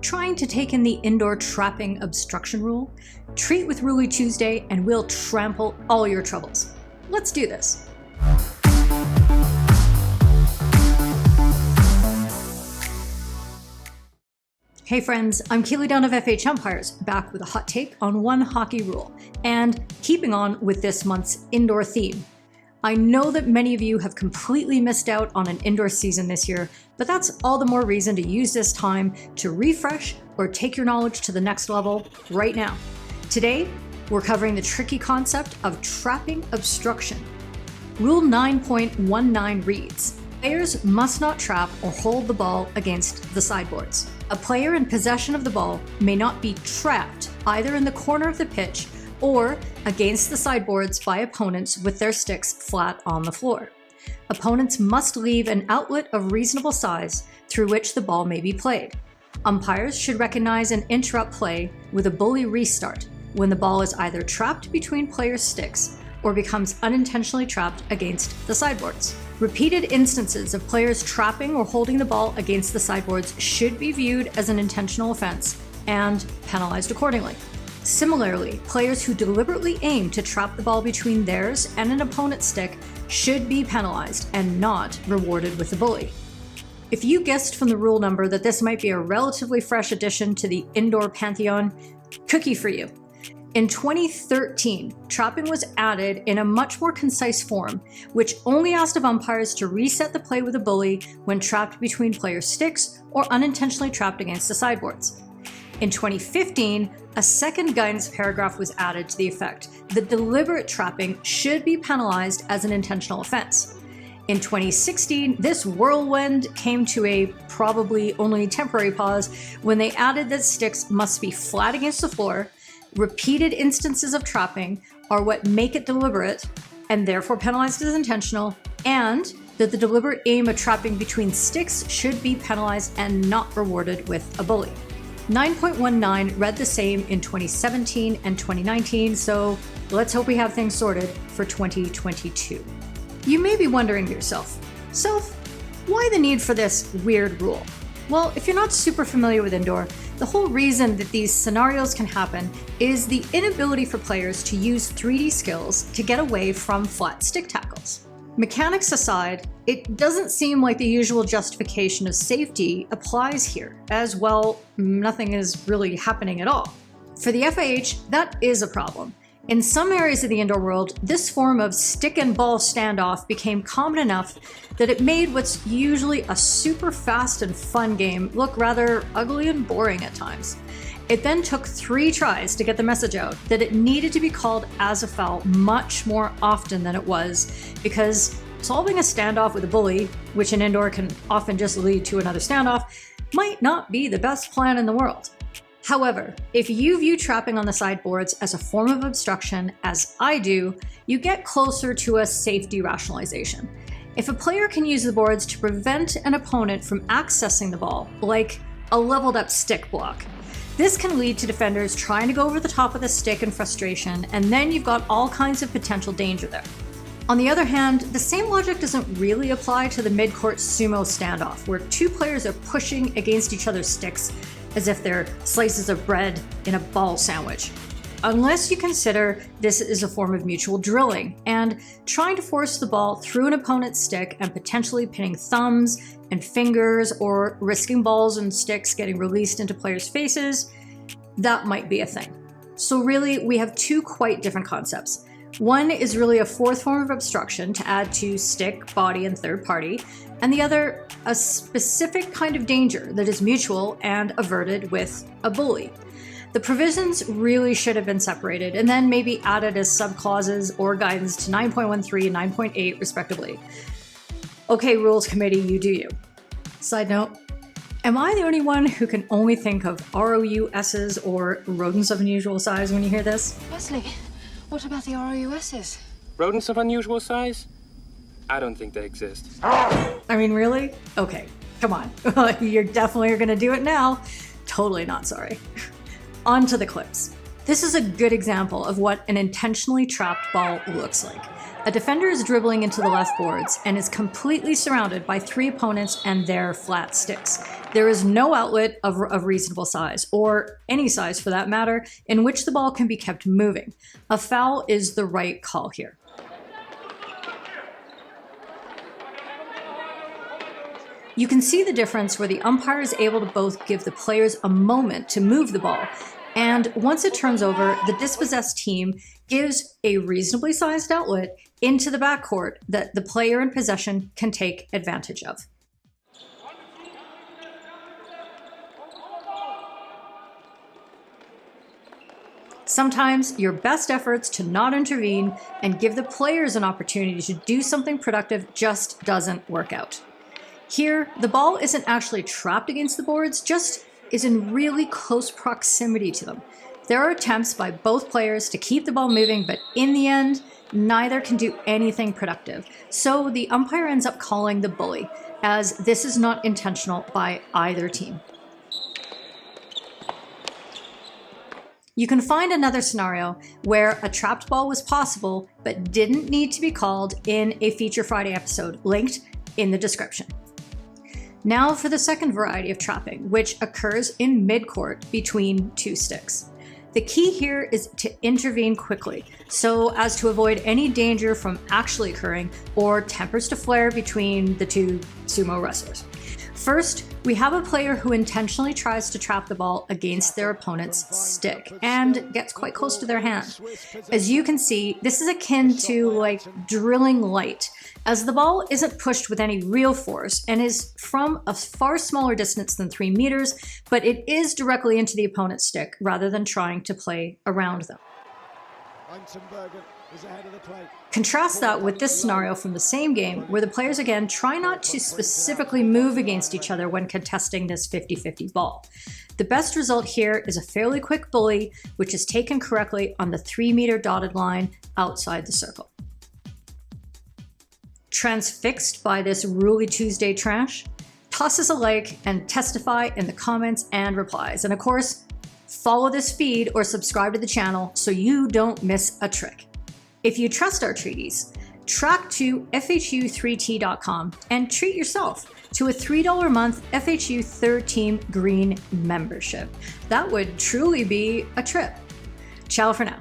trying to take in the indoor trapping obstruction rule? Treat with Ruly Tuesday and we'll trample all your troubles. Let's do this. Hey friends, I'm Keely Dunn of FHumpires, back with a hot take on one hockey rule, and keeping on with this month's indoor theme. I know that many of you have completely missed out on an indoor season this year, but that's all the more reason to use this time to refresh or take your knowledge to the next level right now. Today, we're covering the tricky concept of trapping obstruction. Rule 9.19 reads, players must not trap or hold the ball against the sideboards. A player in possession of the ball may not be trapped either in the corner of the pitch or against the sideboards by opponents with their sticks flat on the floor. Opponents must leave an outlet of reasonable size through which the ball may be played. Umpires should recognize and interrupt play with a bully restart when the ball is either trapped between players' sticks or becomes unintentionally trapped against the sideboards. Repeated instances of players trapping or holding the ball against the sideboards should be viewed as an intentional offense and penalized accordingly. Similarly, players who deliberately aim to trap the ball between theirs and an opponent's stick should be penalized and not rewarded with a bully. If you guessed from the rule number that this might be a relatively fresh addition to the indoor pantheon, cookie for you. In 2013, trapping was added in a much more concise form, which only asked of umpires to reset the play with a bully when trapped between players' sticks or unintentionally trapped against the sideboards. In 2015, a second guidance paragraph was added to the effect that deliberate trapping should be penalized as an intentional offense. In 2016, this whirlwind came to a probably only temporary pause when they added that sticks must be flat against the floor. Repeated instances of trapping are what make it deliberate and therefore penalized as intentional, and that the deliberate aim of trapping between sticks should be penalized and not rewarded with a bully. 9.19 read the same in 2017 and 2019, so let's hope we have things sorted for 2022. You may be wondering to yourself, why the need for this weird rule? Well, if you're not super familiar with indoor, the whole reason that these scenarios can happen is the inability for players to use 3D skills to get away from flat stick tackles. Mechanics aside, it doesn't seem like the usual justification of safety applies here, as well, nothing is really happening at all. For the FIH, that is a problem. In some areas of the indoor world, this form of stick and ball standoff became common enough that it made what's usually a super fast and fun game look rather ugly and boring at times. It then took 3 tries to get the message out that it needed to be called as a foul much more often than it was, because solving a standoff with a bully, which in indoor can often just lead to another standoff, might not be the best plan in the world. However, if you view trapping on the sideboards as a form of obstruction, as I do, you get closer to a safety rationalization. If a player can use the boards to prevent an opponent from accessing the ball, like a leveled up stick block, this can lead to defenders trying to go over the top of the stick in frustration, and then you've got all kinds of potential danger there. On the other hand, the same logic doesn't really apply to the mid-court sumo standoff, where 2 players are pushing against each other's sticks as if they're slices of bread in a ball sandwich. Unless you consider this is a form of mutual drilling and trying to force the ball through an opponent's stick and potentially pinning thumbs and fingers or risking balls and sticks getting released into players' faces, that might be a thing. So really, we have 2 quite different concepts. One is really a 4th form of obstruction to add to stick, body, and third party, and the other, a specific kind of danger that is mutual and averted with a bully. The provisions really should have been separated and then maybe added as subclauses or guidance to 9.13 and 9.8 respectively. Okay, Rules Committee, you do you. Side note, am I the only one who can only think of ROUSs or rodents of unusual size when you hear this? Wesley, what about the ROUSs? Rodents of unusual size? I don't think they exist. I mean, really? Okay, come on. You're definitely gonna do it now. Totally not sorry. On to the clips. This is a good example of what an intentionally trapped ball looks like. A defender is dribbling into the left boards and is completely surrounded by 3 opponents and their flat sticks. There is no outlet of reasonable size, or any size for that matter, in which the ball can be kept moving. A foul is the right call here. You can see the difference where the umpire is able to both give the players a moment to move the ball, and once it turns over, the dispossessed team gives a reasonably sized outlet into the backcourt that the player in possession can take advantage of. Sometimes your best efforts to not intervene and give the players an opportunity to do something productive just doesn't work out. Here, the ball isn't actually trapped against the boards, just is in really close proximity to them. There are attempts by both players to keep the ball moving, but in the end, neither can do anything productive. So the umpire ends up calling the bully, as this is not intentional by either team. You can find another scenario where a trapped ball was possible, but didn't need to be called in a Feature Friday episode, linked in the description. Now for the second variety of trapping, which occurs in midcourt between two sticks. The key here is to intervene quickly, so as to avoid any danger from actually occurring or tempers to flare between the two sumo wrestlers. First, we have a player who intentionally tries to trap the ball against their opponent's stick and gets quite close to their hand. As you can see, this is akin to like drilling light, as the ball isn't pushed with any real force and is from a far smaller distance than 3 meters, but it is directly into the opponent's stick rather than trying to play around them. Contrast that with this scenario from the same game, where the players again try not to specifically move against each other when contesting this 50-50 ball. The best result here is a fairly quick bully, which is taken correctly on the 3-meter dotted line outside the circle. Transfixed by this Ruly Tuesday trash? Toss us a like and testify in the comments and replies. And of course, follow this feed or subscribe to the channel so you don't miss a trick. If you trust our treaties, track to FHU3T.com and treat yourself to a $3 a month FHU Third Team Green membership. That would truly be a trip. Ciao for now.